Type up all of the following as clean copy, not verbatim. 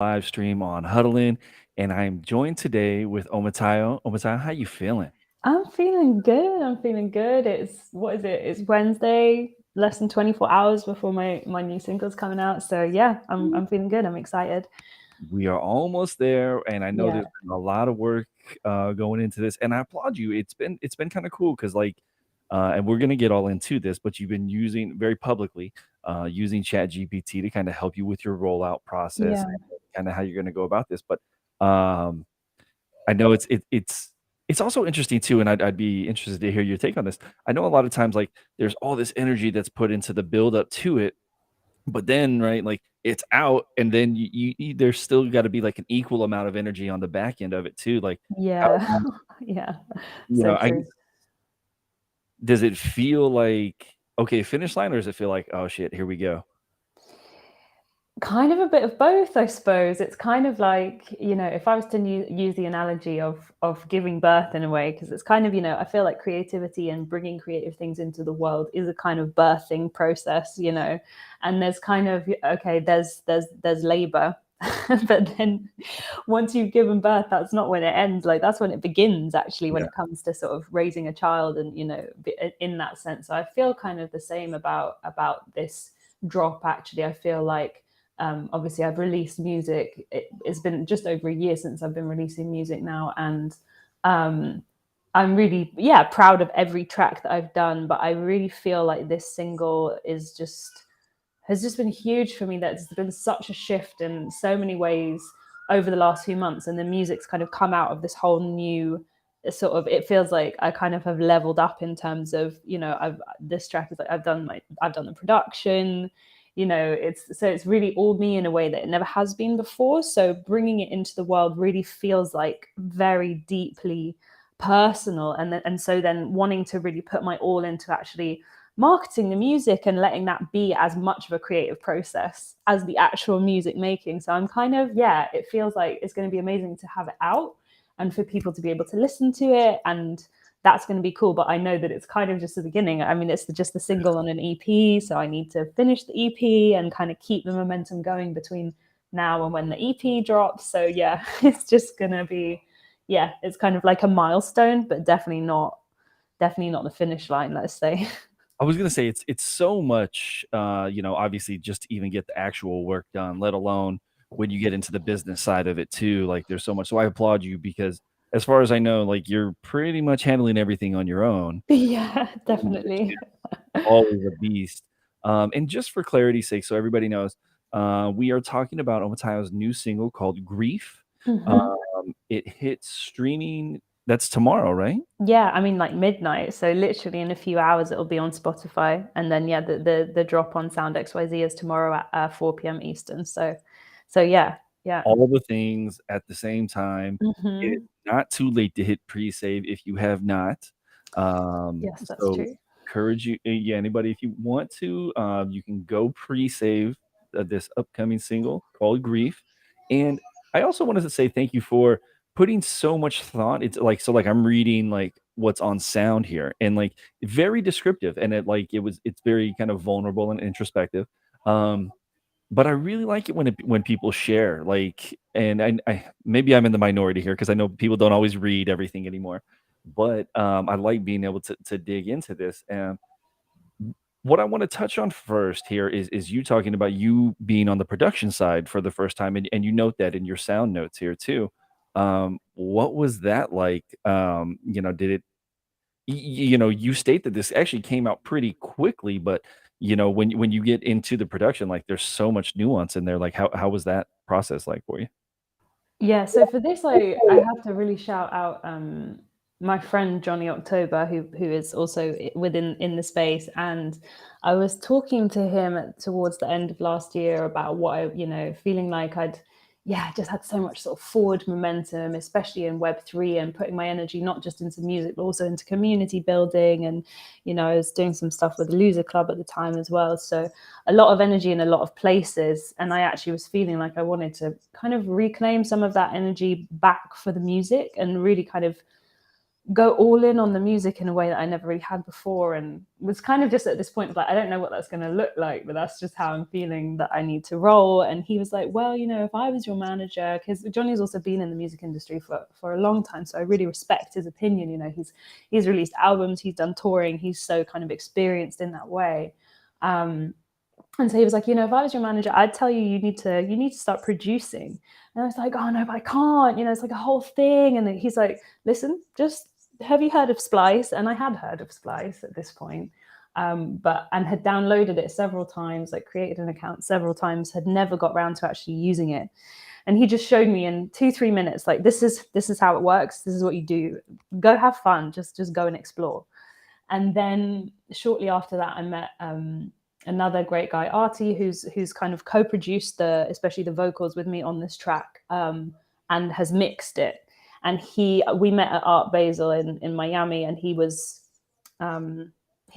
live stream on Huddlein, and I'm joined today with Omatayo. Omatayo, how you feeling? I'm feeling good. I'm feeling good. It's what is it? It's Wednesday, less than 24 hours before my new single's coming out. So yeah, I'm feeling good. I'm excited. We are almost there, and I know Yeah. there's been a lot of work going into this, and I applaud you. It's been kind of cool because and we're gonna get all into this, but you've been using very publicly using Chat GPT to kind of help you with your rollout process Yeah. and kind of how you're gonna go about this. But um, I know it's also interesting too, and I'd be interested to hear your take on this. I know a lot of times, like, there's all this energy that's put into the build up to it, but then, right, like, it's out, and then you there's still gotta be, like, an equal amount of energy on the back end of it too, like, how Yeah. Yeah. So I true. guess does it feel like, okay, finish line, or does it feel like, "Oh, shit, here we go?" Kind of a bit of both, I suppose. It's kind of like, if I was to use the analogy of giving birth in a way, because it's kind of, I feel like creativity and bringing creative things into the world is a kind of birthing process, and there's kind of, okay, there's labor. But then once you've given birth, that's not when it ends. Like that's when it begins, actually, when Yeah. it comes to sort of raising a child, and in that sense. So I feel kind of the same about this drop. Actually, I feel like, obviously I've released music. It's been just over a year since I've been releasing music now, and um, I'm really, yeah, proud of every track that I've done. But I really feel like this single has just been huge for me. There's been such a shift in so many ways over the last few months, and the music's kind of come out of this whole new sort of, it feels like I kind of have leveled up in terms of, I've this track is like I've done the production, it's really all me in a way that it never has been before. So bringing it into the world really feels like very deeply personal, and so then wanting to really put my all into actually marketing the music and letting that be as much of a creative process as the actual music making. So I'm kind of, yeah, it feels like it's going to be amazing to have it out and for people to be able to listen to it, and that's going to be cool. But I know that it's kind of just the beginning. I mean, it's just the single on an EP, so I need to finish the EP and kind of keep the momentum going between now and when the EP drops. So yeah, it's just going to be, yeah, it's kind of like a milestone, but definitely not the finish line, let's say. I was gonna say it's so much, obviously just to even get the actual work done, let alone when you get into the business side of it too, like, there's so much, so I applaud you because as far as I know, like, you're pretty much handling everything on your own, Yeah, which definitely. always a beast. And just for clarity's sake, so everybody knows, we are talking about Omatayo's new single called "Grief." Mhm. It hits streaming that's tomorrow, right? Yeah, I mean, like midnight, so literally in a few hours it'll be on Spotify, and then yeah, the drop on Sound XYZ is tomorrow at 4 p.m. Eastern. So yeah, yeah. All of the things at the same time. It's Hmm. not too late to hit pre-save if you have not. Yes, that's So true. encourage you, yeah, anybody, if you want to, you can go pre-save this upcoming single called Grief. And I also wanted to say thank you for putting so much thought. It's like, so like I'm reading like what's on sound here, and like very descriptive, and it's very kind of vulnerable and introspective. Um, but I really like it when people share, like, and I maybe I'm in the minority here because I know people don't always read everything anymore, but, I like being able to dig into this, and what I wanna touch on first here is you talking about you being on the production side for the first time, and you note that in your sound notes here too. What was that like? Did it you state that this actually came out pretty quickly, but, when you get into the production, like, there's so much nuance in there, like, how was that process like for you? Yeah, so for this, I have to really shout out my friend Johnny October, who is also within in the space, and I was talking to him towards the end of last year about what I, feeling like I'd, yeah, just had so much sort of forward momentum, especially in Web3, and putting my energy not just into music but also into community building, and I was doing some stuff with the Loser Club at the time as well, so a lot of energy in a lot of places, and I actually was feeling like I wanted to kind of reclaim some of that energy back for the music and really kind of go all in on the music in a way that I never really had before, and was kind of just at this point of like, I don't know what that's going to look like, but that's just how I'm feeling that I need to roll. And he was like, well, if I was your manager, because Johnny's also been in the music industry for a long time, so I really respect his opinion. He's released albums, he's done touring, he's so kind of experienced in that way. And so he was like, if I was your manager, I'd tell you you need to start producing. And I was like, oh no, but I can't. It's like a whole thing. And he's like, listen, just have you heard of Splice? And I had heard of Splice at this point, and had downloaded it several times, like created an account several times, had never got around to actually using it. And he just showed me in 2-3 minutes, like this is how it works. This is what you do. Go have fun. Just go and explore. And then shortly after that, I met another great guy, Artie, who's kind of co-produced especially the vocals with me on this track, and has mixed it. And we met at Art Basel in Miami, and he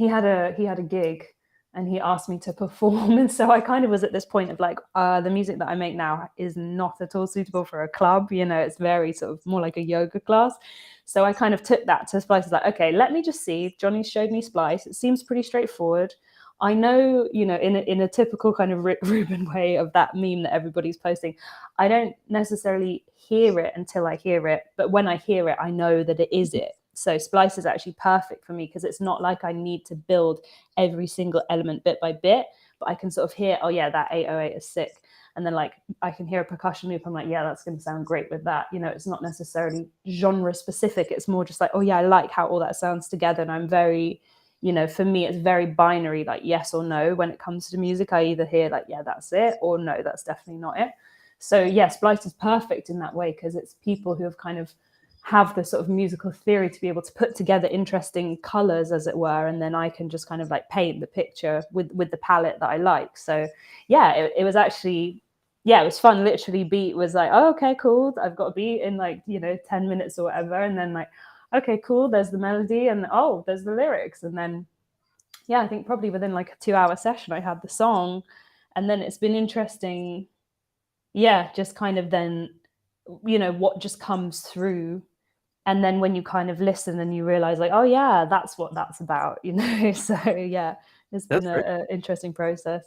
had a gig, and he asked me to perform. And so I kind of was at this point of like, the music that I make now is not at all suitable for a club. It's very sort of more like a yoga class. So I kind of took that to Splice. Like, okay, let me just see. Johnny showed me Splice. It seems pretty straightforward. I know, in a typical kind of Ruben way of that meme that everybody's posting, I don't necessarily hear it until I hear it. But when I hear it, I know that it is it. So Splice is actually perfect for me because it's not like I need to build every single element bit by bit, but I can sort of hear, oh yeah, that 808 is sick. And then like I can hear a percussion loop. I'm like, yeah, that's going to sound great with that. It's not necessarily genre specific. It's more just like, oh yeah, I like how all that sounds together. And I'm very, for me, it's very binary, like yes or no. When it comes to music, I either hear like, yeah, that's it, or no, that's definitely not it. So yes, Splice is perfect in that way because it's people who have kind of have the sort of musical theory to be able to put together interesting colors, as it were, and then I can just kind of like paint the picture with the palette that I like. So yeah, it was actually, yeah, it was fun. Literally beat was like, oh, okay, cool, I've got a beat in like 10 minutes or whatever, and then like, okay, cool, there's the melody, and oh, there's the lyrics. And then yeah, I think probably within like a 2-hour session I had the song. And then it's been interesting, yeah, just kind of then what just comes through. And then when you kind of listen and you realize like, oh yeah, that's what that's about. So yeah, it's been That's great. a interesting process.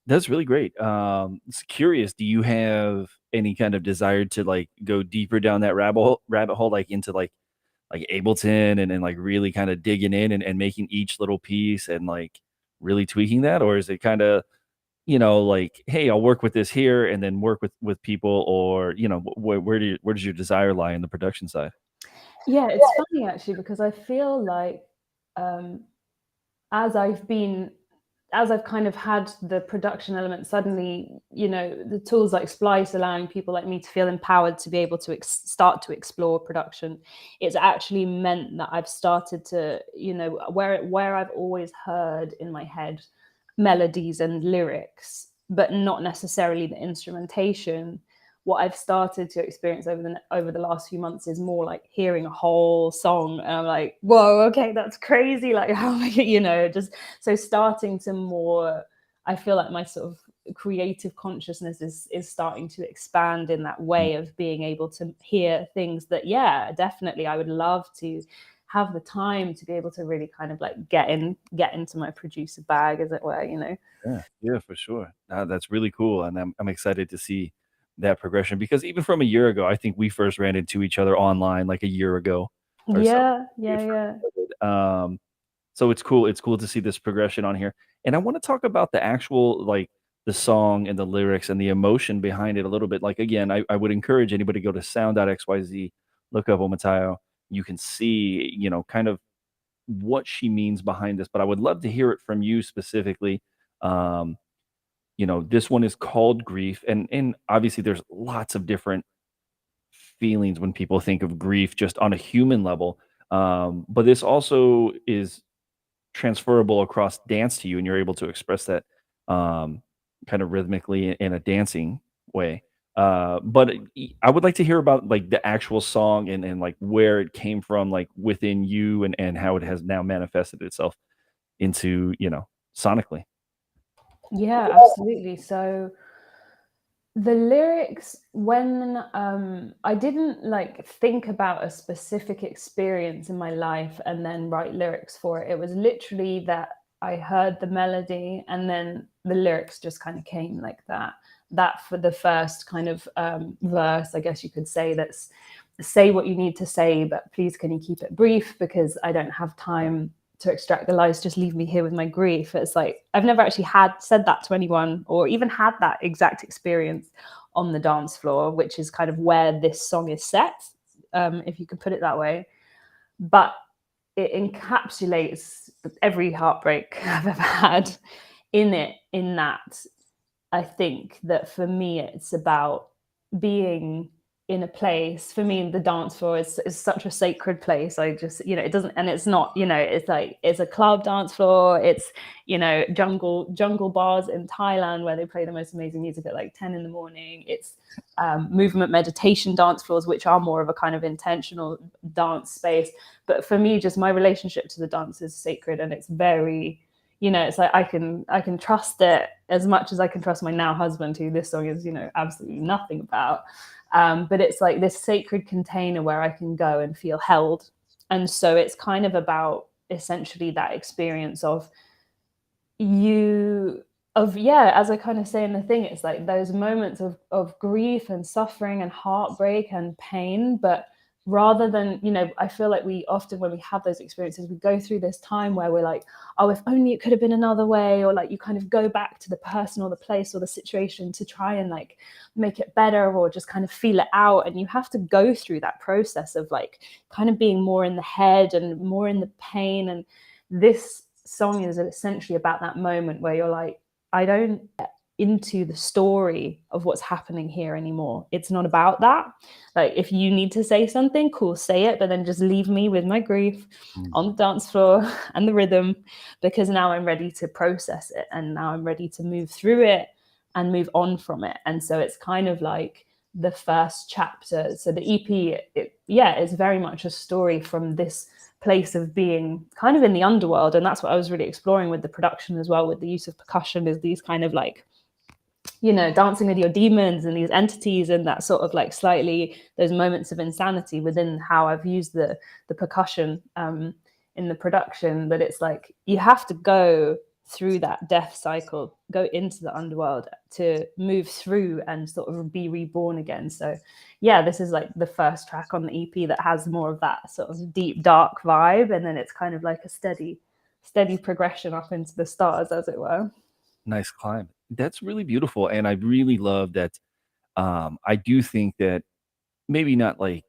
That's really great. It's curious, do you have any kind of desire to, like, go deeper down that rabbit hole, like, into, like, Ableton and then, like, really kinda digging in and making each little piece and, like, really tweaking that? Or is it kinda, like, "Hey, I'll work with this here," and then work with people, or, where does your desire lie in the production side? Yeah, it's funny actually because I feel like, um, as I've been as I've kind of had the production element, suddenly, the tools like Splice allowing people like me to feel empowered to be able to start to explore production, it's actually meant that I've started to, where I've always heard in my head melodies and lyrics, but not necessarily the instrumentation. What I've started to experience over the last few months is more like hearing a whole song, and I'm like, whoa, okay, that's crazy. Like, how am I, just so starting to more. I feel like my sort of creative consciousness is starting to expand in that Mm. way of being able to hear things that, yeah, definitely, I would love to have the time to be able to really kind of like get into my producer bag, as it were. Yeah, yeah, for sure. That's really cool, and I'm excited to see that progression because even from a year ago, I think we first ran into each other online like a year ago or so. Yeah, We yeah, had yeah. first started, so it's cool to see this progression on here, and I wanna talk about the actual, like, the song and the lyrics and the emotion behind it a little bit. Like, again, I would encourage anybody to go to sound.xyz, look up Omotayo. You can see, kind of what she means behind this, but I would love to hear it from you specifically. Um, this one is called Grief, and obviously there's lots of different feelings when people think of grief just on a human level. But this also is transferable across dance to you, and you're able to express that um, kind of rhythmically in a dancing way. But I would like to hear about like the actual song and like where it came from, like within you, and how it has now manifested itself into sonically. Yeah, absolutely. So The lyrics, when I didn't like think about a specific experience in my life and then write lyrics for it. It was literally that I heard the melody and then the lyrics just kind of came like that. That for the first kind of verse, I guess you could say, that's say what you need to say, but please can you keep it brief because I don't have time to extract the lies, just leave me here with my grief. It's like I've never actually had said that to anyone or even had that exact experience on the dance floor, which is kind of where this song is set, if you could put it that way. But it encapsulates every heartbreak I've ever had in it, in that I think that for me, it's about being in a place. For me, the dance floor is such a sacred place. I just, it doesn't, and it's not, it's like, it's a club dance floor. It's, jungle bars in Thailand where they play the most amazing music at like 10 in the morning. It's movement meditation dance floors, which are more of a kind of intentional dance space. But for me, just my relationship to the dance is sacred, and it's very, it's like I can trust it as much as I can trust my now husband, who this song is, absolutely nothing about. But it's like this sacred container where I can go and feel held. And so it's kind of about essentially that experience of you of yeah, as I kind of say in the thing, it's like those moments of grief and suffering and heartbreak and pain. But rather than, I feel like we often, when we have those experiences, we go through this time where we're like, oh, if only it could have been another way, or like you kind of go back to the person or the place or the situation to try and like make it better or just kind of feel it out. And you have to go through that process of like kind of being more in the head and more in the pain. And this song is essentially about that moment where you're like, I don't get into the story of what's happening here anymore. It's not about that. Like, if you need to say something, cool, say it, but then just leave me with my grief Mm. on the dance floor and the rhythm, because now I'm ready to process it and now I'm ready to move through it and move on from it. And so it's kind of like the first chapter. So the EP, is very much a story from this place of being kind of in the underworld. And that's what I was really exploring with the production as well, with the use of percussion, is these kind of like, dancing with your demons and these entities, and that sort of like slightly those moments of insanity within how I've used the percussion in the production. But it's like you have to go through that death cycle, go into the underworld to move through and sort of be reborn again. So yeah, this is like the first track on the EP that has more of that sort of deep dark vibe, and then it's kind of like a steady progression up into the stars, as it were. Nice climb. That's really beautiful, and I really love that. I do think that maybe not like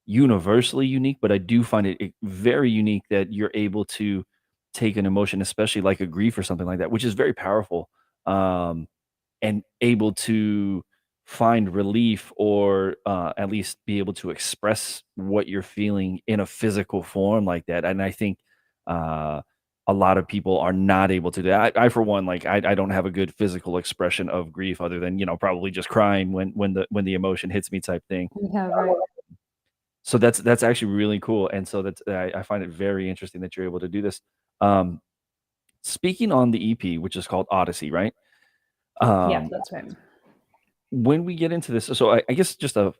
universally unique, but I do find it very unique that you're able to take an emotion, especially like a grief or something like that, which is very powerful, um, and able to find relief or at least be able to express what you're feeling in a physical form like that. And I think uh, a lot of people are not able to do that. I for one, like I don't have a good physical expression of grief other than probably just crying when the emotion hits me type thing. Yeah, right. So that's actually really cool, and so I find it very interesting that you're able to do this. Um, Speaking on the EP, which is called Odyssey, right? Yeah, Um, that's right. when we get into this, so I guess just a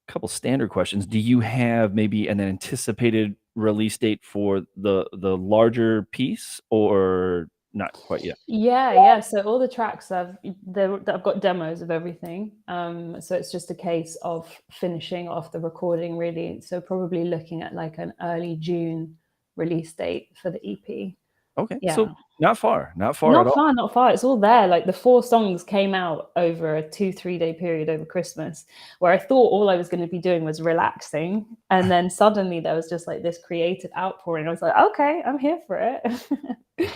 couple standard questions. Do you have maybe an anticipated release date for the larger piece, or not quite yet? Yeah. So all the tracks I've got demos of everything. So it's just a case of finishing off the recording, really. So probably looking at like an early June release date for the EP. Okay, so Yeah. not far at all. Not far. It's all there. Like the 4 songs came out over a 2-3 day period over Christmas, where I thought all I was going to be doing was relaxing. And then suddenly there was just like this creative outpouring. I was like, okay, I'm here for it.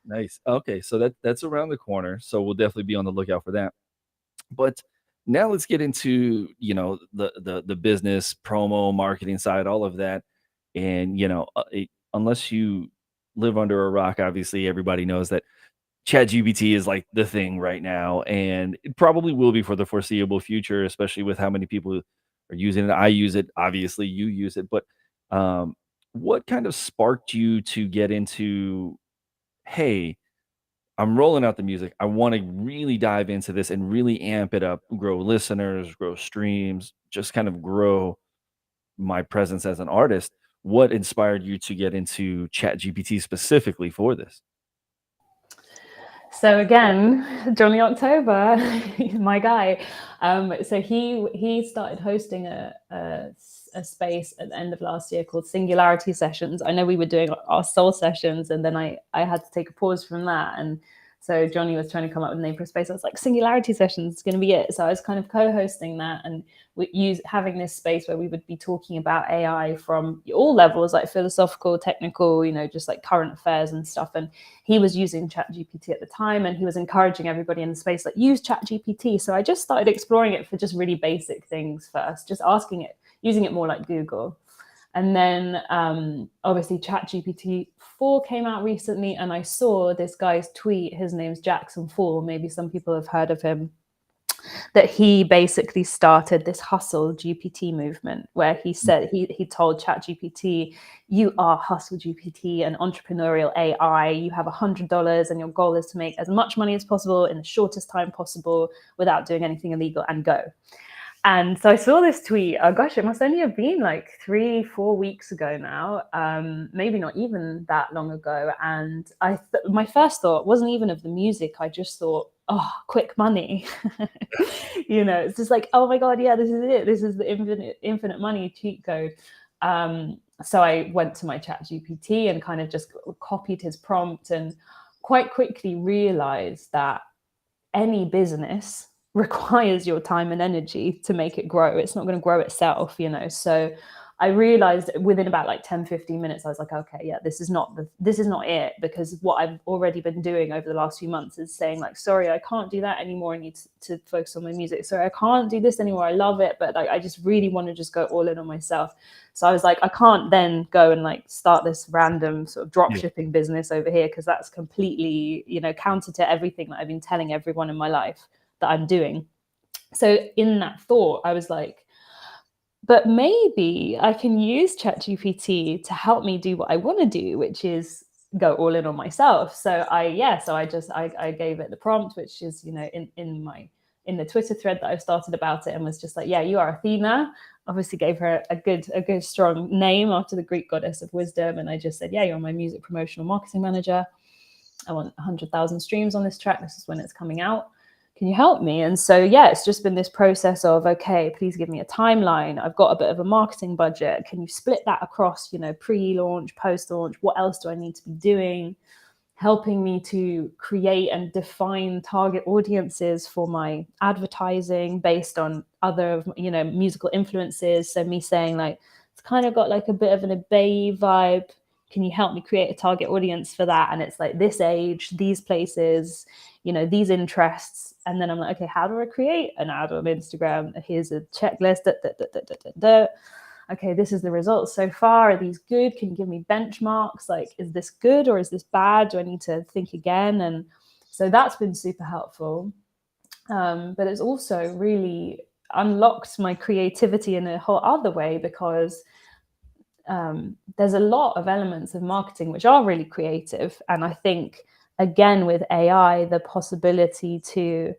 Nice. Okay, so that's around the corner, so we'll definitely be on the lookout for that. But now let's get into, the business, promo, marketing side, all of that. And, unless you live under a rock, obviously everybody knows that ChatGPT is like the thing right now, and it probably will be for the foreseeable future, especially with how many people are using it. I use it, obviously you use it, but um, what kind of sparked you to get into, hey, I'm rolling out the music. I want to really dive into this and really amp it up, grow listeners, grow streams, just kind of grow my presence as an artist. What inspired you to get into ChatGPT specifically for this? So again, Johnny October, my guy. So he started hosting a space at the end of last year called Singularity Sessions. I know we were doing our soul sessions, and then I had to take a pause from that. And so Johnny was trying to come up with a name for a space. I was like, Singularity Sessions is going to be it. So I was kind of co-hosting that, and having this space where we would be talking about AI from all levels, like philosophical, technical, just like current affairs and stuff. And he was using ChatGPT at the time, and he was encouraging everybody in the space, like, use ChatGPT. So I just started exploring it for just really basic things first, just asking it, using it more like Google. And then obviously ChatGPT 4 came out recently, and I saw this guy's tweet. His name's Jackson Fall. Maybe some people have heard of him. That he basically started this hustle GPT movement, where he said he told ChatGPT, you are hustle GPT, an entrepreneurial AI. You have $100 and your goal is to make as much money as possible in the shortest time possible without doing anything illegal, and go. And so I saw this tweet. Oh gosh, it must only have been like 3-4 weeks ago now, maybe not even that long ago. And my first thought wasn't even of the music. I just thought, oh, quick money. It's just like, oh my god, yeah, this is it. This is the infinite money cheat code. So I went to my ChatGPT and kind of just copied his prompt, and quite quickly realized that any business requires your time and energy to make it grow. It's not going to grow itself. So I realized within about like 10-15 minutes, I was like, okay, yeah, this is not it, because what I've already been doing over the last few months is saying like, sorry, I can't do that anymore. I need to focus on my music. Sorry, I can't do this anymore. I love it, but like, I just really want to just go all in on myself. So I was like, I can't then go and like start this random sort of drop shipping business over here, because that's completely, counter to everything that I've been telling everyone in my life that I'm doing. So in that thought, I was like, but maybe I can use ChatGPT to help me do what I want to do, which is go all in on myself. So I gave it the prompt, which is, in the Twitter thread that I've started about it, and was just like, yeah, you are Athena. Obviously gave her a good strong name after the Greek goddess of wisdom. And I just said, yeah, you're my music promotional marketing manager. I want 100,000 streams on this track. This is when it's coming out. Can you help me? And so, yeah, it's just been this process of, okay, please give me a timeline. I've got a bit of a marketing budget. Can you split that across, pre-launch, post-launch? What else do I need to be doing? Helping me to create and define target audiences for my advertising based on other, musical influences. So me saying like, it's kind of got like a bit of an Abbey vibe. Can you help me create a target audience for that? And it's like this age, these places, these interests. And then I'm like, okay, how do I create an ad on Instagram? Here's a checklist. Okay, this is the results so far. Are these good? Can you give me benchmarks? Like, is this good or is this bad? Do I need to think again? And so that's been super helpful. But it's also really unlocked my creativity in a whole other way, because there's a lot of elements of marketing which are really creative. And I think, again, with AI, the possibility to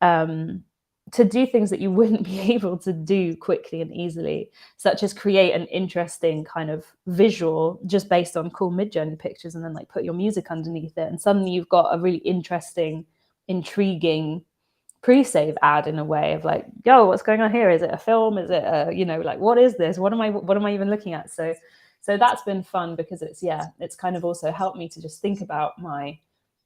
do things that you wouldn't be able to do quickly and easily, such as create an interesting kind of visual just based on cool Midjourney pictures, and then like put your music underneath it. And suddenly you've got a really interesting, intriguing pre-save ad in a way of like, yo, what's going on here? Is it a film? Is it like, what is this? What am I even looking at? So that's been fun, because it's kind of also helped me to just think about my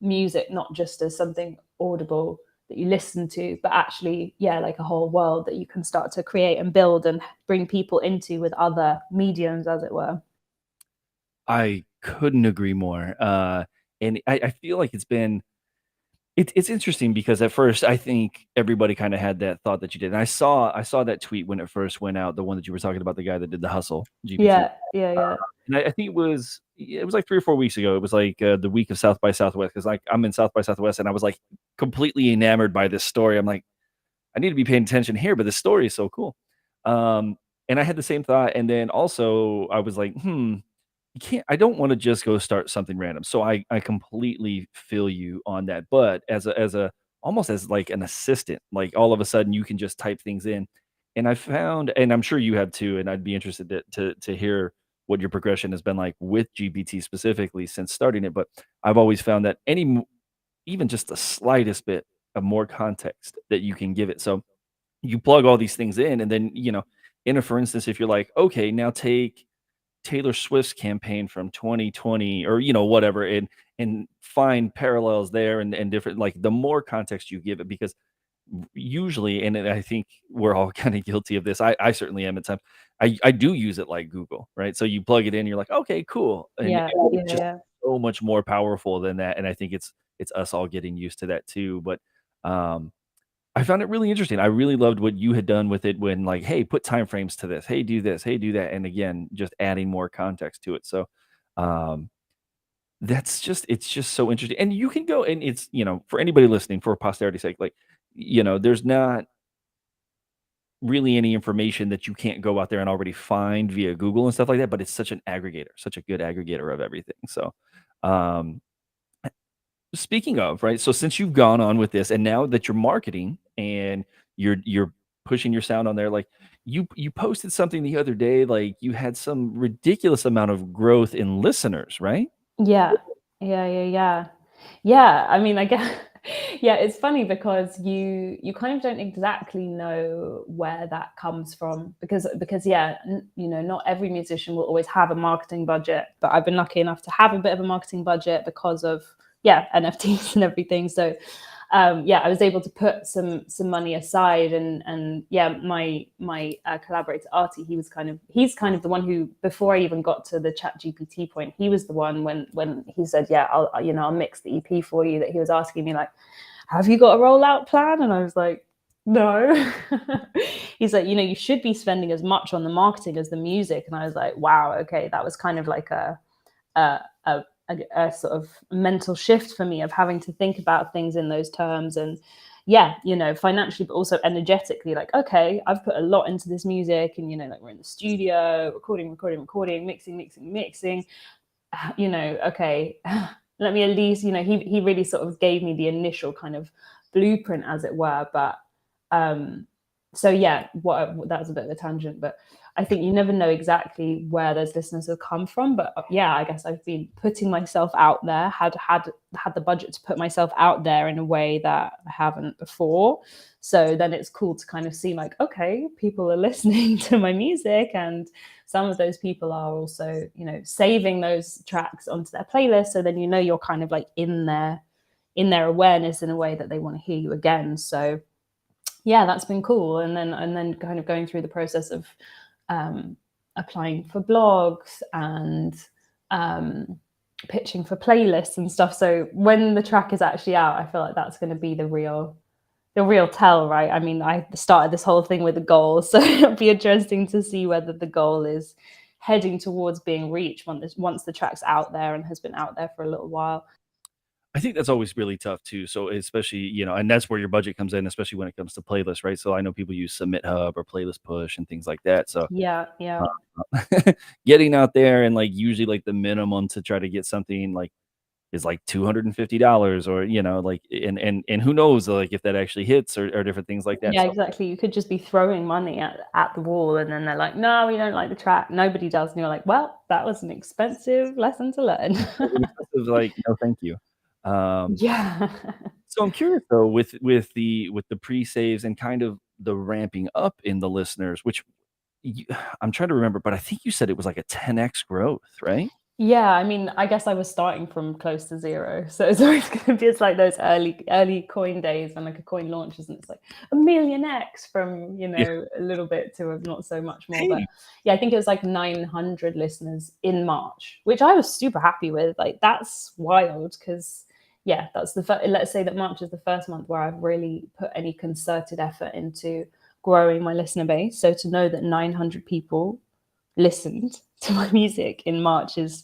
music not just as something audible that you listen to, but actually, like a whole world that you can start to create and build and bring people into with other mediums, as it were. I couldn't agree more. And I feel like it's interesting, because at first I think everybody kind of had that thought that you did. And I saw that tweet when it first went out, the one that you were talking about, the guy that did the hustle GPT. Yeah. And I think it was like 3 or 4 weeks ago. It was like the week of South by Southwest, because like I'm in South by Southwest, and I was like completely enamored by this story. I'm like, I need to be paying attention here, but this story is so cool. And I had the same thought, and then also I was like, you can't I don't wanna just go start something random. So I completely feel you on that, but as a almost as like an assistant, like all of a sudden you can just type things in. And I found, and I'm sure you have too, and I'd be interested to hear what your progression has been like with GPT specifically since starting it, but I've always found that even just the slightest bit of more context that you can give it. So you plug all these things in, and then, in a for instance, if you're like, okay, now take Taylor Swift's campaign from 2020 or whatever, and find parallels there, and different, like, the more context you give it, because usually, and I think we're all kind of guilty of this. I certainly am at times. I do use it like Google, right? So you plug it in, you're like, okay, cool, and Yeah, it's yeah, just yeah. so much more powerful than that. And I think it's us all getting used to that too. But um, I found it really interesting. I really loved what you had done with it when, like, hey, put time frames to this. Hey, do this. Hey, do that. And again, just adding more context to it. So um, it's just so interesting. And you can go, and it's, for anybody listening, for posterity's sake, like, there's not really any information that you can't go out there and already find via Google and stuff like that, but it's such an aggregator, such a good aggregator of everything. So, um, speaking of, right, so since you've gone on with this and now that you're marketing and you're pushing your sound on there, like, you posted something the other day, like you had some ridiculous amount of growth in listeners, right? Yeah. Yeah, yeah, yeah. Yeah, I mean, I guess yeah, it's funny because you kind of don't exactly know where that comes from because yeah, not every musician will always have a marketing budget, but I've been lucky enough to have a bit of a marketing budget because of yeah, NFTs and everything. So yeah, I was able to put some money aside, and yeah, my collaborator Artie, he's kind of the one who, before I even got to the Chat GPT point, he was the one when he said, yeah, I'll mix the EP for you, that he was asking me like, have you got a rollout plan? And I was like, no. He's like, you should be spending as much on the marketing as the music. And I was like, wow, okay, that was kind of like a, a, a sort of mental shift for me of having to think about things in those terms. And yeah, financially, but also energetically, like, okay, I've put a lot into this music, and like we're in the studio recording, mixing, okay, let me at least, he really sort of gave me the initial kind of blueprint, as it were. But so yeah, that was a bit of a tangent, but I think you never know exactly where those listeners have come from. But yeah, I guess I've been putting myself out there, had the budget to put myself out there in a way that I haven't before. So then it's cool to kind of see like, okay, people are listening to my music, and some of those people are also, saving those tracks onto their playlist. So then you're kind of like in their awareness in a way that they want to hear you again. So yeah, that's been cool. And then kind of going through the process of um, applying for blogs and pitching for playlists and stuff. So when the track is actually out, I feel like that's going to be the real tell, right? I mean, I started this whole thing with a goal, so it'll be interesting to see whether the goal is heading towards being reached once the track's out there and has been out there for a little while. I think that's always really tough too. So especially, and that's where your budget comes in, especially when it comes to playlists, right? So I know people use Submit Hub or Playlist Push and things like that. So Yeah, yeah. getting out there, and like usually like the minimum to try to get something like is like $250, or like, and who knows like if that actually hits, or different things like that. Yeah, So exactly. You could just be throwing money at the wall, and then they're like, "No, we don't like the track." Nobody does, and you're like, "Well, that was an expensive lesson to learn." like, no, thank you. Um, Yeah. so I'm curious though, with the pre-saves and kind of the ramping up in the listeners, which I'm trying to remember, but I think you said it was like a 10x growth, right? Yeah, I mean, I guess I was starting from close to zero, so it's always gonna be, it's like those early coin days when like a coin launches and it's like a million X from, Yeah. a little bit to a not so much more. But Hey, yeah, I think it was like 900 listeners in March, which I was super happy with. Like that's wild because yeah, that's let's say that March is the first month where I've really put any concerted effort into growing my listener base. So to know that 900 people listened to my music in March is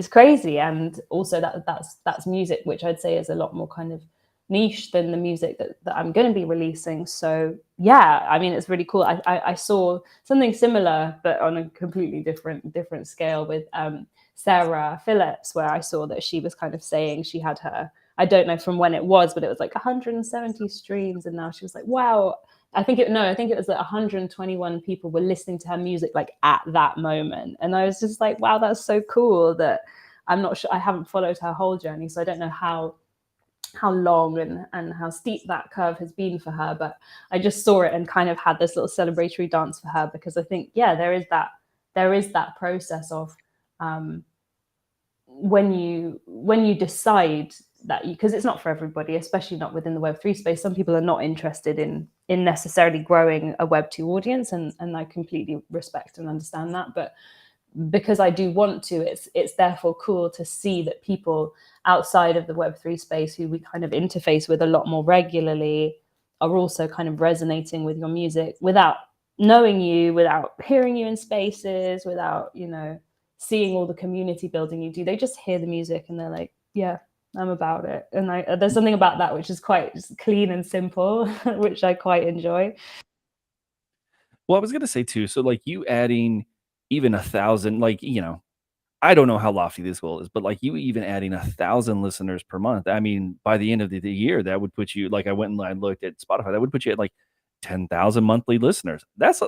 crazy. And also that's music which I'd say is a lot more kind of niche than the music that I'm going to be releasing. So yeah, I mean, it's really cool. I saw something similar but on a completely different scale with Sarah Phillips, where I saw that she was kind of saying she had her, I don't know from when it was, but it was like 170 streams, and now she was like, wow. I think it was like 121 people were listening to her music like at that moment, and I was just like, wow, that's so cool. That I'm not sure, I haven't followed her whole journey, so I don't know how long and how steep that curve has been for her, but I just saw it and kind of had this little celebratory dance for her, because I think, yeah, there is that process of um, when you decide that you, because it's not for everybody, especially not within the Web3 space. Some people are not interested in necessarily growing a Web2 audience, and I completely respect and understand that. But because I do want to, it's therefore cool to see that people outside of the Web3 space, who we kind of interface with a lot more regularly, are also kind of resonating with your music without knowing you, without hearing you in spaces, without, seeing all the community building you do. They just hear the music and they're like, yeah, I'm about it. And there's something about that which is quite clean and simple, which I quite enjoy. Well, I was gonna say too, so like you adding even 1,000, like, I don't know how lofty this goal is, but like you even adding 1,000 listeners per month. I mean, by the end of the year, that would put you, like, I went and I looked at Spotify, that would put you at like 10,000 monthly listeners. That's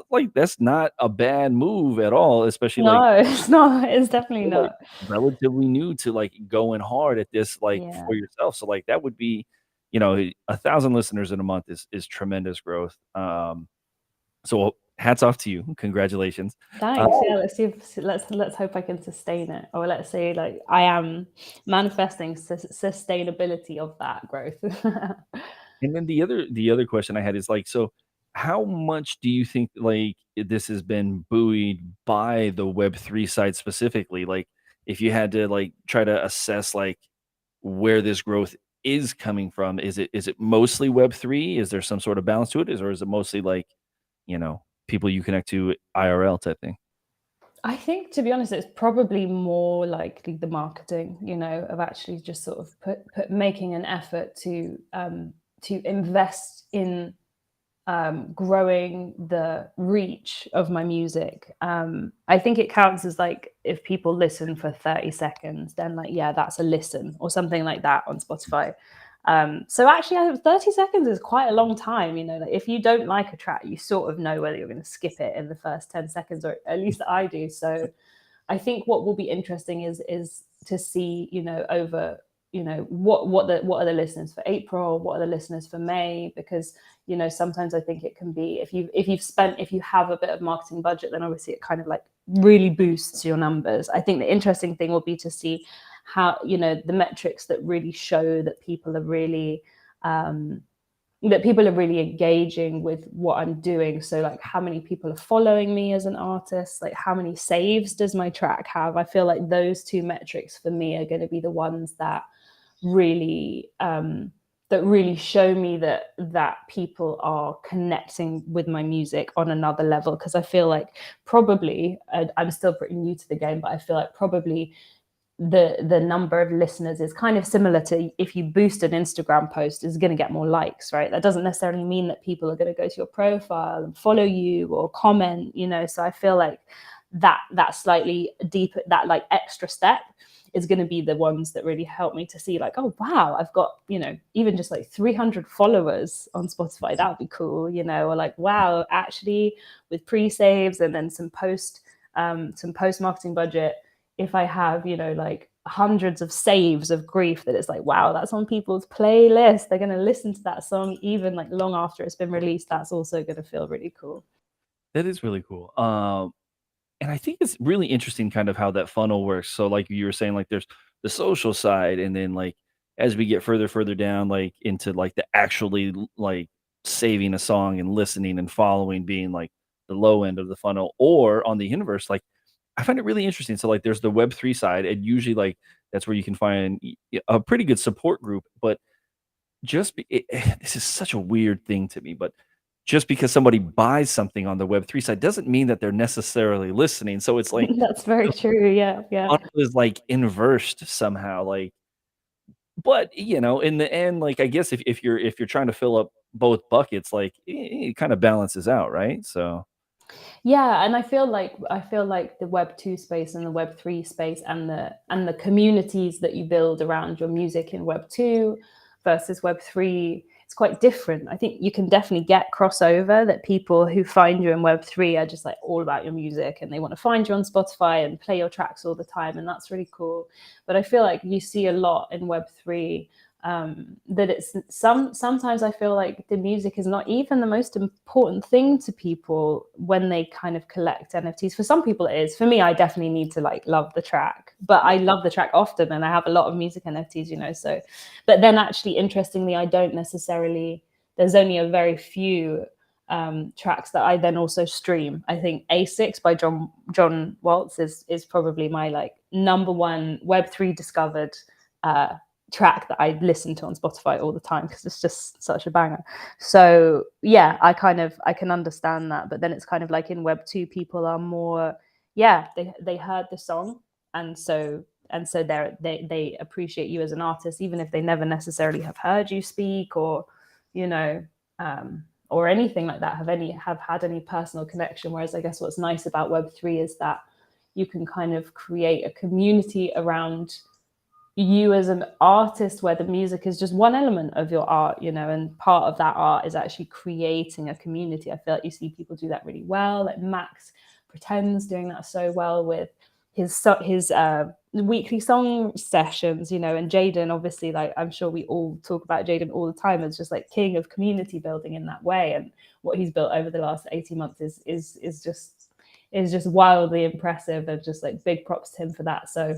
not a bad move at all, especially like No, it's not. It's definitely you're, like not. relatively new to like going hard at this like Yeah. for yourself. So like that would be, 1,000 listeners in a month is tremendous growth. So hats off to you. Congratulations. Uh, Thanks. Yeah, let's see if let's hope I can sustain it. Or let's say like I am manifesting sustainability of that growth. And then the other question I had is like, so how much do you think like this has been buoyed by the Web3 side specifically? Like if you had to like try to assess like where this growth is coming from, is it mostly Web3? Is there some sort of balance to it? Or is it mostly like, people you connect to IRL type thing? I think, to be honest, it's probably more likely the marketing, of actually just sort of put making an effort to invest in growing the reach of my music. I think it counts as like if people listen for 30 seconds, then like, yeah, that's a listen or something like that on Spotify. So actually, 30 seconds is quite a long time. Like if you don't like a track, you sort of know whether you're going to skip it in the first 10 seconds, or at least I do. So I think what will be interesting is to see, over, what are the listeners for April, what are the listeners for May, because sometimes I think it can be, if you have a bit of marketing budget, then obviously it kind of like really boosts your numbers. I think the interesting thing will be to see how, the metrics that really show that people are really um, engaging with what I'm doing. So like how many people are following me as an artist, like how many saves does my track have? I feel like those two metrics for me are going to be the ones that really show me that people are connecting with my music on another level. Because I feel like probably I'm still pretty new to the game, but I feel like probably the number of listeners is kind of similar to if you boost an Instagram post is going to get more likes, right? That doesn't necessarily mean that people are going to go to your profile and follow you or comment, so I feel like that slightly deeper, that like extra step is going to be the ones that really help me to see like, oh wow, I've got, even just like 300 followers on Spotify, that would be cool, or like, wow, actually with pre-saves and then some post marketing budget, if I have, like hundreds of saves of grief, that it's like, wow, that's on people's playlist. They're going to listen to that song even like long after it's been released. That's also going to feel really cool. That is really cool. And I think it's really interesting kind of how that funnel works. So like you were saying, like there's the social side, and then like as we get further down, like into like the actually like saving a song and listening and following being like the low end of the funnel, or on the inverse, like I find it really interesting. So like there's the Web3 side, and usually like that's where you can find a pretty good support group. But this is such a weird thing to me, but just because somebody buys something on the Web3 side doesn't mean that they're necessarily listening. So it's like That's very the true. Yeah, yeah. funnel is like inversed somehow. Like, but in the end, like I guess if you're trying to fill up both buckets, like it kind of balances out, right? So Yeah, and I feel like the Web 2 space and the Web 3 space and the communities that you build around your music in Web 2 versus Web 3, it's quite different. I think you can definitely get crossover, that people who find you in Web 3 are just like all about your music and they want to find you on Spotify and play your tracks all the time, and that's really cool. But I feel like you see a lot in Web 3, that it's sometimes I feel like the music is not even the most important thing to people when they kind of collect NFTs. For some people it is. For me, I definitely need to like love the track, but I love the track often and I have a lot of music NFTs, so. But then actually, interestingly, I don't necessarily, there's only a very few tracks that I then also stream. I think A6 by John Waltz is probably my like number one Web3 discovered uh track that I listen to on Spotify all the time because it's just such a banger. So yeah, I can understand that. But then it's kind of like in Web 2, people are more, yeah, they heard the song, and so they appreciate you as an artist, even if they never necessarily have heard you speak, or you know or anything like that, have had any personal connection. Whereas I guess what's nice about Web 3 is that you can kind of create a community around you as an artist, where the music is just one element of your art, and part of that art is actually creating a community. I feel like you see people do that really well, like Max Pretend's doing that so well with his weekly song sessions, and Jaden, obviously, like I'm sure we all talk about Jaden all the time as just like king of community building in that way, and what he's built over the last 18 months is just wildly impressive, and just like big props to him for that. So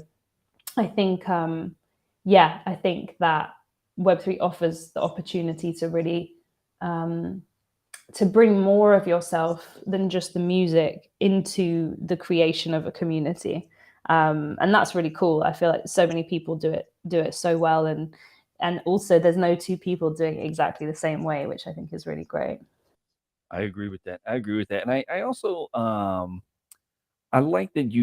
I think, I think that Web3 offers the opportunity to really to bring more of yourself than just the music into the creation of a community, and that's really cool. I feel like so many people do it so well, and also there's no two people doing it exactly the same way, which I think is really great. I agree with that. I agree with that. And I also I like that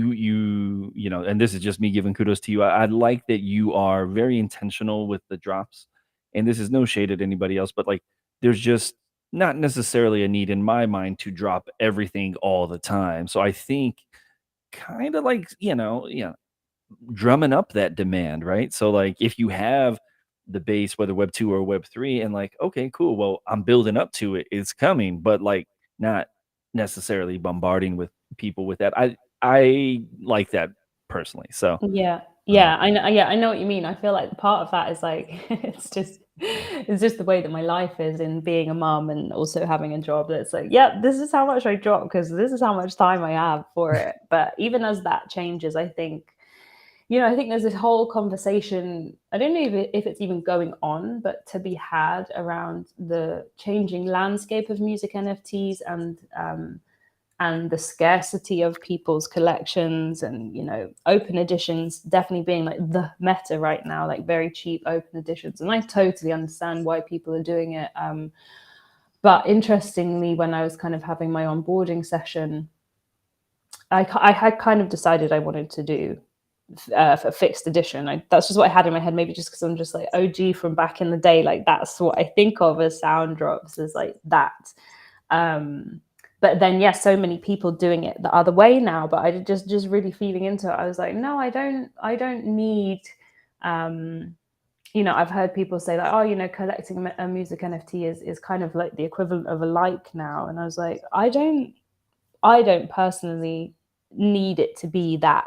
and this is just me giving kudos to you. I like that you are very intentional with the drops. And this is no shade at anybody else, but like there's just not necessarily a need in my mind to drop everything all the time. So I think kind of like, drumming up that demand, right? So like if you have the base, whether Web 2 or Web 3, and like, okay, cool. Well, I'm building up to it. It's coming, but like not necessarily bombarding with people with that. I like that personally. So Yeah, uh, yeah, I know. Yeah, I know what you mean. I feel like part of that is like it's just the way that my life is in being a mom and also having a job. That's like, yeah, this is how much I drop because this is how much time I have for it. But even as that changes, I think there's this whole conversation. I don't know if it's even going on, but to be had around the changing landscape of music NFTs, and the scarcity of people's collections, and open editions definitely being like the meta right now, like very cheap open editions, and I totally understand why people are doing it. But interestingly, when I was kind of having my onboarding session, I had kind of decided I wanted to do a fixed edition. That's just what I had in my head, maybe just because I'm just like OG from back in the day, like that's what I think of as sound drops, is like that. um but then, yes, so many people doing it the other way now, but I just really feeling into it, I was like, no, I don't need, um I've heard people say like, oh, collecting a music NFT is kind of like the equivalent of a like now, and I was like, I don't personally need it to be that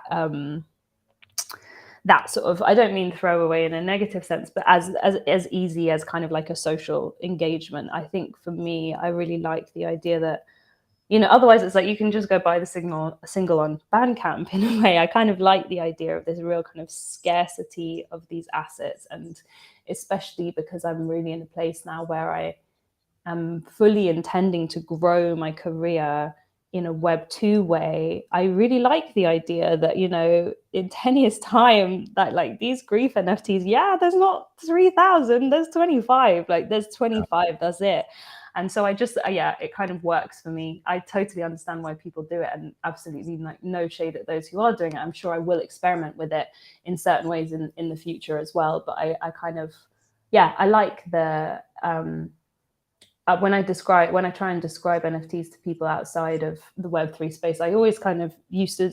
sort of, I don't mean throwaway in a negative sense, but as easy as kind of like a social engagement. I think for me, I really like the idea that, otherwise it's like you can just go buy the single on Bandcamp in a way. I kind of like the idea of this real kind of scarcity of these assets, and especially because I'm really in a place now where I am fully intending to grow my career in a Web 2 way. I really like the idea that, in 10 years' time, that like these grief NFTs, yeah, there's not 3,000, there's 25, like there's 25, that's it. And so yeah, it kind of works for me. I totally understand why people do it, and absolutely like no shade at those who are doing it. I'm sure I will experiment with it in certain ways in the future as well. But I kind of, yeah, I like when I try and describe NFTs to people outside of the Web3 space, I always kind of used to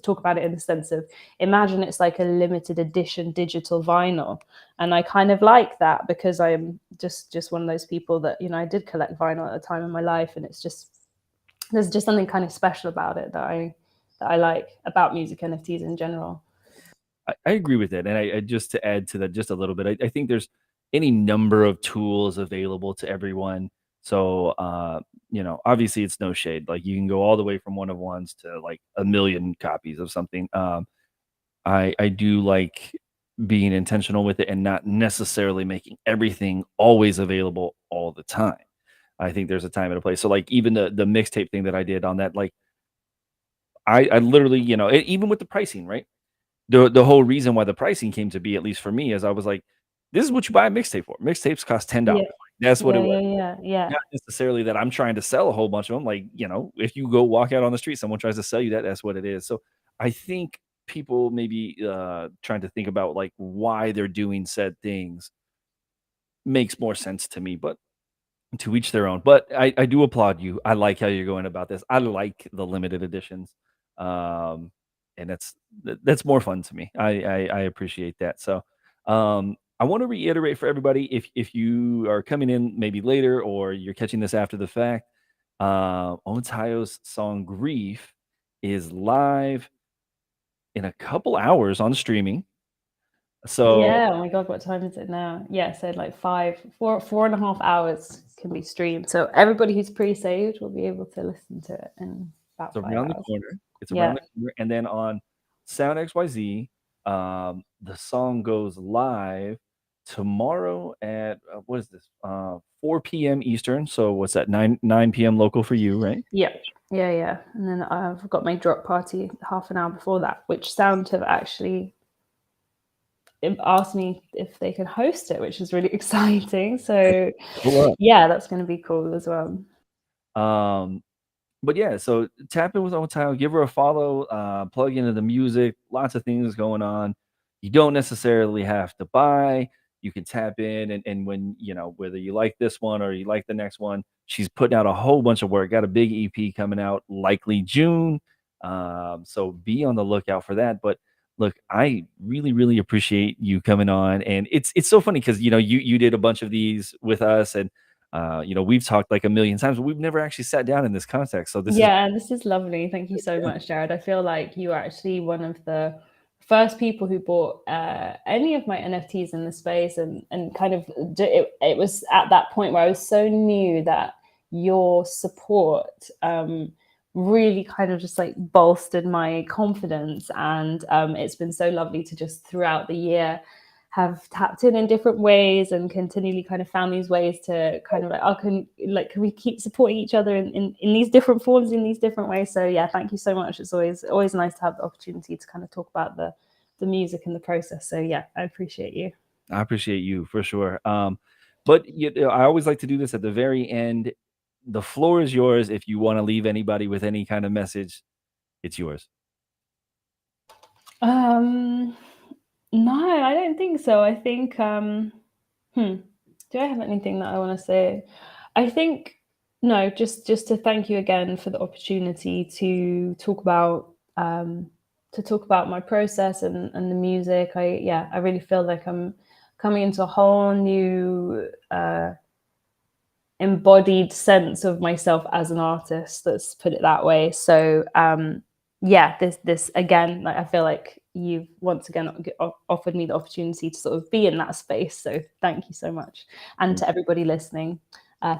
talk about it in the sense of, imagine it's like a limited edition digital vinyl, and I kind of like that because I'm just one of those people that, I did collect vinyl at a time in my life, and it's just, there's just something kind of special about it that I like about music NFTs in general. I agree with that, and I just to add to that just a little bit, I think there's any number of tools available to everyone. So, obviously, it's no shade. Like you can go all the way from one of ones to like a million copies of something. I do like being intentional with it and not necessarily making everything always available all the time. I think there's a time and a place. So, like even the mixtape thing that I did on that, like I literally, even with the pricing, right? The whole reason why the pricing came to be, at least for me, is I was like, "This is what you buy a mixtape for." Mixtapes cost $10. Yeah, That's what it yeah, was. yeah, yeah, yeah. Not necessarily that I'm trying to sell a whole bunch of them. Like, if you go walk out on the street, someone tries to sell you that, that's what it is. So I think people maybe trying to think about like why they're doing said things makes more sense to me, but to each their own. But I do applaud you. I like how you're going about this. I like the limited editions. Um, and that's more fun to me. I appreciate that. So I want to reiterate for everybody, if you are coming in maybe later or you're catching this after the fact, Omotayo's song Grief is live in a couple hours on streaming. So Yeah, oh my God, what time is it now? Yeah, so like 4.5 hours can be streamed. So everybody who's pre-saved will be able to listen to it in it's about five around the hours. corner. It's around Yeah. the corner, and then on Sound XYZ, the song goes live tomorrow at, what is this? 4 PM Eastern, so what's that? 9 PM local for you, right? Yeah. Yeah, yeah. And then I've got my drop party half an hour before that, which Sound have actually asked me if they can host it, which is really exciting. So Pull up. yeah, that's going to be cool as well. Um, but yeah, so tap in with Otayo, give her a follow, plug into the music, lots of things going on. You don't necessarily have to buy. You can tap in and when, whether you like this one or you like the next one, she's putting out a whole bunch of work. Got a big EP coming out likely June. So be on the lookout for that. But look, I really, really appreciate you coming on. And it's so funny because you did a bunch of these with us, and we've talked like a million times, but we've never actually sat down in this context. So this is Yeah, this is lovely. Thank you so much, Jared. I feel like you are actually one of the first people who bought any of my NFTs in the space, and kind of it was at that point where I was so new that your support really kind of just like bolstered my confidence, and it's been so lovely to just throughout the year have tapped in different ways and continually kind of found these ways to kind of like, oh, can we keep supporting each other in these different forms, in these different ways. So yeah, thank you so much. It's always nice to have the opportunity to kind of talk about the music and the process. So yeah, I appreciate you. I appreciate you for sure. But I always like to do this at the very end. The floor is yours. If you want to leave anybody with any kind of message, it's yours. No, I don't think so. I think do I have anything that I want to say? I think no, just to thank you again for the opportunity to talk about my process and the music. I really feel like I'm coming into a whole new embodied sense of myself as an artist. Let's put it that way. So yeah, this again, like I feel like you've once again offered me the opportunity to sort of be in that space. So thank you so much, and to everybody listening,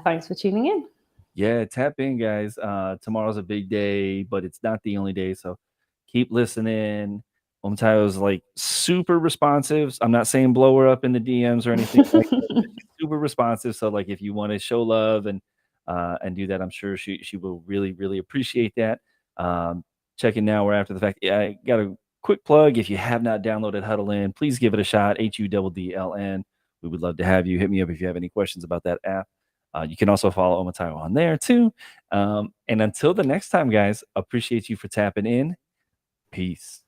thanks for tuning in. Yeah, tap in, guys. Tomorrow's a big day, but it's not the only day. So keep listening. Omtayo's like super responsive. I'm not saying blow her up in the DMs or anything like that, but she's super responsive. So like if you want to show love and do that, I'm sure she will really, really appreciate that. Check in now or after the fact. Yeah, I got a quick plug. If you have not downloaded Huddle In, please give it a shot. HUDDLN. We would love to have you. Hit me up if you have any questions about that app. You can also follow Omotayo on there too. And until the next time, guys, appreciate you for tapping in. Peace.